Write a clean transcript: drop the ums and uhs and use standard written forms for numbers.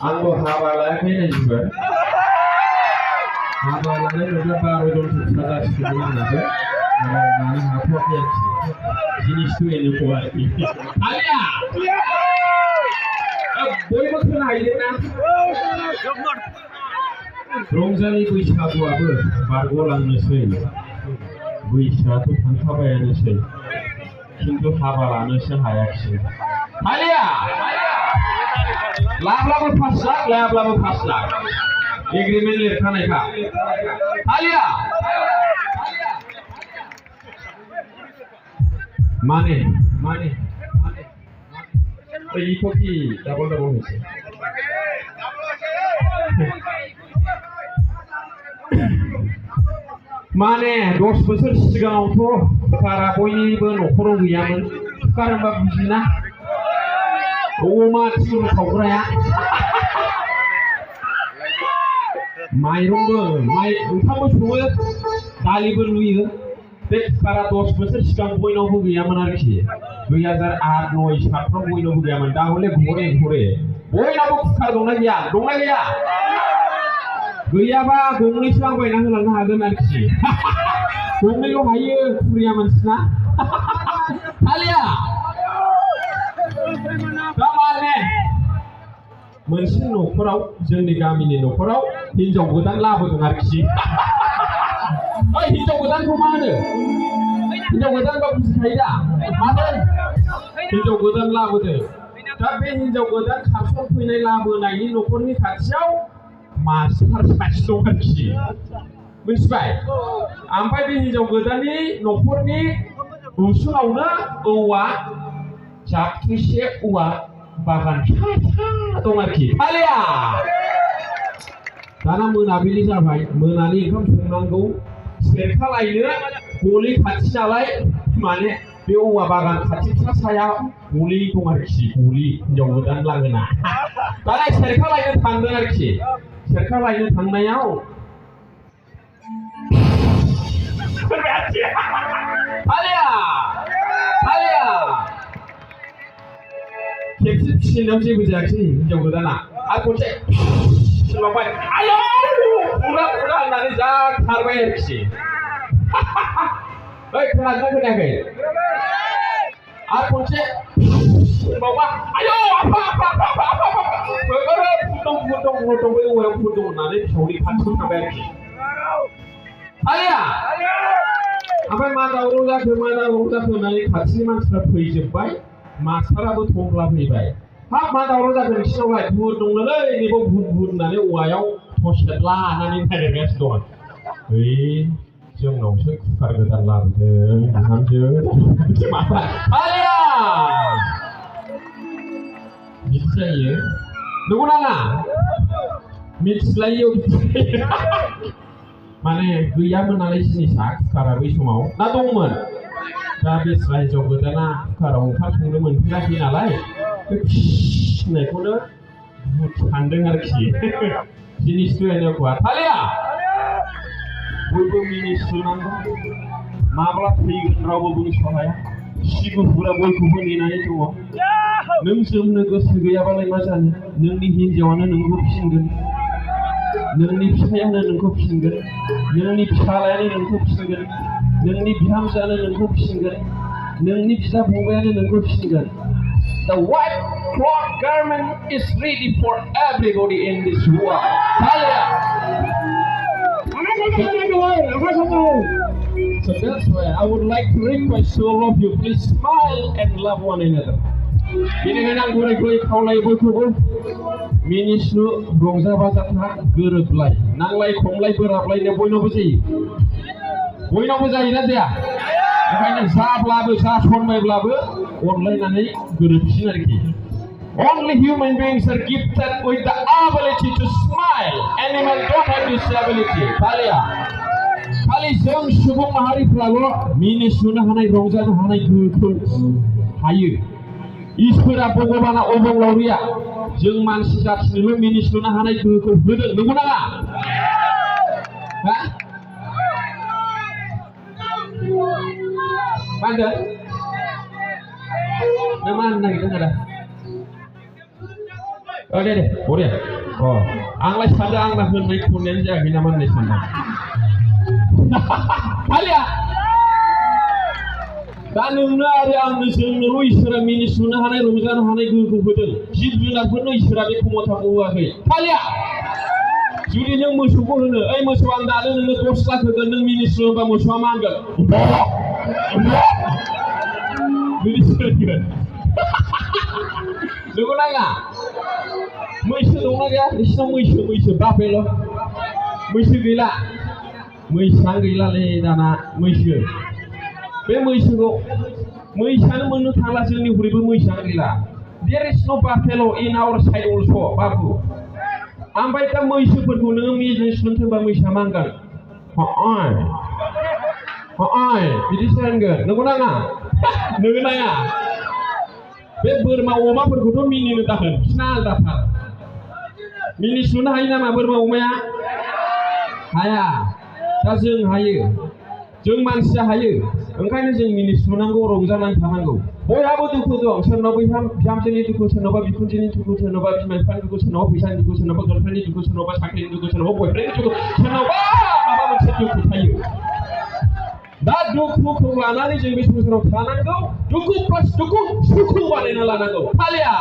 आंबो हाबा लायाखैनो juga हाबा लानाय नुब्ला 12 जन फिसा जासिगोन आंनाबो मानो हाथ'वाखै आरोखि जिनिस फैनोखौ आरोखि आलिया बयबो खोनाहैदोंना रंजालि बैसागुआबो बारग'लांनोसै बैसोआथ' थांखाबायानोसै खिन्थु हाबा लानोसो हायाखिसै आलिया लाब्लाबो 5 लाख लायाब्लाबो 5 लाख एग्रिमेन्ट लिरखानायखा आलिया माने इखौ कि डाबल होनोसै माने 10 बोसोर सिगाङावथ' कारा बयनिबो न'खराव गैयामोन कार होनबा बुजिना अमा थिं खावग्राया माइरंबो ओंखामबो सङो दालिबो रुयो बे कारा 10 बोसोर सिगां बयनावबो गैयामोन आरोखि 2008, 9, 7 फ्राव बयनावबो गैयामोन दा हले घरे बयनावबो कुकार दंना गैया गैयाबा गंनैसो आं बायना होलांनो हागोन आरोखि गंनैल' हायो खुरिया मानसिना आलिया दा माने मोनसे न'खराव जोंनि गामिनि न'खराव हिनजाव गोदान लाबोदों आरोखि ओइ हिनजाव गोदानखौ मा होनो हिनजाव गोदान बा बुजिखायो दा माने हिनजाव गोदान लाबोदों दा बे हिनजाव गोदान खारसन फैनाय लाबोनायनि न'खरनि खाथियाव मास्टार सासे दं आरोखि मिथिबाय ओमफ्राय बे हिनजाव गोदाननि न'खरनि उसुङावनो औवा जाबथुसे औवा बागान फिसा दं आरोखि आलिया दाना मोनाबिलि जाबाय मोनानि ओंखाम संनांगौ सेरखा लायनो गलि खाथि नालाय माने बे औवा बागान खाथि फिसा साया गलि दं आरोखि गलि हिनजाव गोदान लागोना दाना सेरखा लायनो थांदों आरोखि सेरखा लायनो थांनायाव आलिया खेबसे फिसिनायाव जेबो जायाखिसै हिनजाव गोदाना आरो खनसे फिसिबावबाय आयौ बुरा होननानै जा खारबाय आरोखि ओइ खोनादोंना खोनायाखै आरो खनसे फिसिबावबा आयौ आफा फुर दं बै औवायाव फुर दं होननानै फिसौनि खाथियाव थांबाय आरोखि आलिया ओमफ्राय मा दावराव जाखो होननानै खाथिनि मानसिफ्रा फैजोब्बाय मास्टाराबो थंब्ला फैबाय हाब मा दावराव जाखो नोंसिनावलाय भुत दंनोलै नैबाव भुत होननानै औवायाव थसेट लानानै नागिरगासिनो दं ओइ जोंनावसो कुकार गोदान लाबोदों बिहामजो आलिया बिदि जायो नंगौ ना मिथिलायो माने गैयामोन नालाय जिनिसा कुकारा बै समाव ना दंमोन दा बेस्रा हिनजाव गोदाना कुकाराव ओंखाम संनो मोनफेराखै नालाय बे फिसिनायखौनो भुत सानदों आरोखि जिनिस दोननायखौ आलिया बयबो मिनिस्लुनांगौ माब्ला फैगोन रावबो बुंस' हाया सिगुफोरा बयखौबो नेनानै दङ नों जोमनो गोसो गैयाबालाय मा जानो नोंनि हिनजावानो नोंखौ फिसिगोन नोंनि फिसायानो नोंखौ फिसिगोन नोंनि फिसालायानो नोंखौ फिसिगोन नोंनि बिहामजोआनो नोंखौ फिसिगोन नोंनि बिदा फंबायानो नोंखौ फिसिगोन The white cloth garment is ready for everybody in this world. So that's why I would like to request all of you, please smile and love one another. बेनिखायनो आं गुरै खावलायो बयखौबो मिनिस्लु रंजा बाजाफ्रा गोरोबलाय नांलाय खमलाय बोराबलायनो बयनावबो जायोना जाया ओंखायनो जाब्लाबो जा सनमायब्लाबो अनलायनानै गोरोबसिन आरोखि Only human beings are gifted with the ability to smile. Animals don't have this ability. खालि जों सुबुं माहारिफ्राल' मिनिस्लुनो हानाय रंजानो हानाय गोहोखौ हायो इसोरा भगबाना अबंलावरिया जों मानसि जाथिनोल' मिनिस्लुनो हानाय गोहोखौ होदों नंगौ ना मा होनदों नों मा होननो नागिरदों आदा दे दे बरिया आंलाय सानदों आंना होननाय खननायानो जायाखै नामा होननाय सानदों खालिया दा नोंनो आरो आंनो जोंनोल' इसोरा मिनिस्लुनो हानाय रंजानो हानाय गोहोखौ होदों जिब जुनारफोरनो इसोरा बे खमथाखौ होआखै खालिया जुदि नों मोसौखौ होनो ओइ मोसौ आं दानो नोंनो 10 लाख होगोन नों मिनिस्लु होनबा मोसौआ मा होनगोन मिनिस्लुगोन नंगौ नाङा मैसो दंना गैया नोंसिनाव मैसो बाफेल' मैसो गैला मैसानो गैलालै दाना मैसो बे मैसोखौ मैसानो मोननो थांला जोंनि हरैबो मैसानो गैला देयर इज नो बाफेल' इन आवर साइड अलस' बाबु ओमफ्राय दा मैसोफोरखौ नोङो मिनिस्लुनो होनबा मैसा मा होनगोन बिदिसो होनगोन नंगौ नाङा नोङो नाङा बे बोरमा अमाफोरखौथ' मिनिनो दाहोन बिसिना आलदाथार मिनिस्लुनो हायो नामा बोरमा अमाया हाया दा जों हायो जों मानसिया हायो ओंखायनो जों मिनिस्लुनांगौ रंजानानै थानांगौ बयहाबो दुखु दं सोरनावबा बिहामजोनि दुखु सोरनावबा बिखुनजोनि दुखु सोरनावबा बिमा बिफानि दुखु सोरनावबा फैसानि दुखु सोरनावबा गार्लफ्रेन्डनि दुखु सोरनावबा साख्रिनि दुखु सोरनावबा बयफ्रेन्डनि दुखु सोरनावबा माबा मोनसे दुखु थायो दा दुखुखौ लानानै जों बे संसाराव थानांगौ दुखु प्लास दुखु सुखु बानायना लानांगौ खालिया